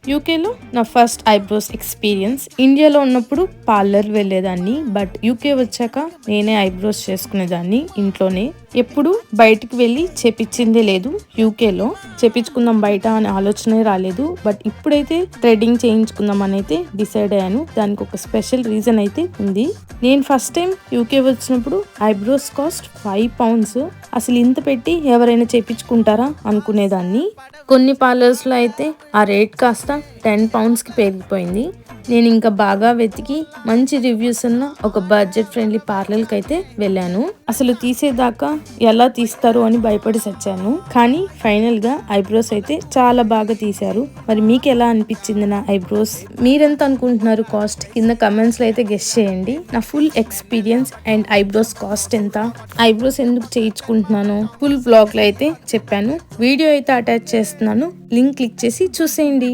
యూకేలో నా first eyebrows experience. ఇండియాలో ఉన్నప్పుడు పార్లర్ వెళ్ళేదాన్ని, బట్ యూకే వచ్చాక నేనే ఐబ్రోస్ చేసుకునేదాన్ని ఇంట్లోనే. ఎప్పుడు బయటికి వెళ్ళి చేపించిందే లేదు. యూకేలో చేపించుకుందాం బయట అనే ఆలోచనే రాలేదు. బట్ ఇప్పుడైతే థ్రెడ్డింగ్ చేయించుకుందాం అని అయితే డిసైడ్ అయ్యాను. దానికి ఒక స్పెషల్ రీజన్ అయితే ఉంది. నేను ఫస్ట్ టైం యూకే వచ్చినప్పుడు ఐబ్రోస్ కాస్ట్ £5. అసలు ఇంత పెట్టి ఎవరైనా చేపించుకుంటారా అనుకునేదాన్ని. కొన్ని పార్లర్స్లో అయితే ఆ రేట్ కాస్త £10కి పెరిగిపోయింది. నేను ఇంకా బాగా వెతికి మంచి రివ్యూస్ ఉన్న ఒక బడ్జెట్ ఫ్రెండ్లీ పార్లర్కి అయితే వెళ్ళాను. అసలు తీసేదాకా ఎలా తీస్తారు అని భయపడి సచ్చాను. కానీ ఫైనల్ గా ఐబ్రోస్ అయితే చాలా బాగా తీశారు. మరి మీకు ఎలా అనిపించింది నా ఐబ్రోస్? మీరెంత అనుకుంటున్నారు కాస్ట్? కింద కమెంట్స్ లో అయితే గెస్ చేయండి. నా full experience and eyebrows cost ఎంత, ఐబ్రోస్ ఎందుకు చేయించుకుంటున్నాను ఫుల్ వ్లాగ్ లో అయితే చెప్పాను. వీడియో అయితే అటాచ్ చేస్తున్నాను, లింక్ క్లిక్ చేసి చూసేయండి.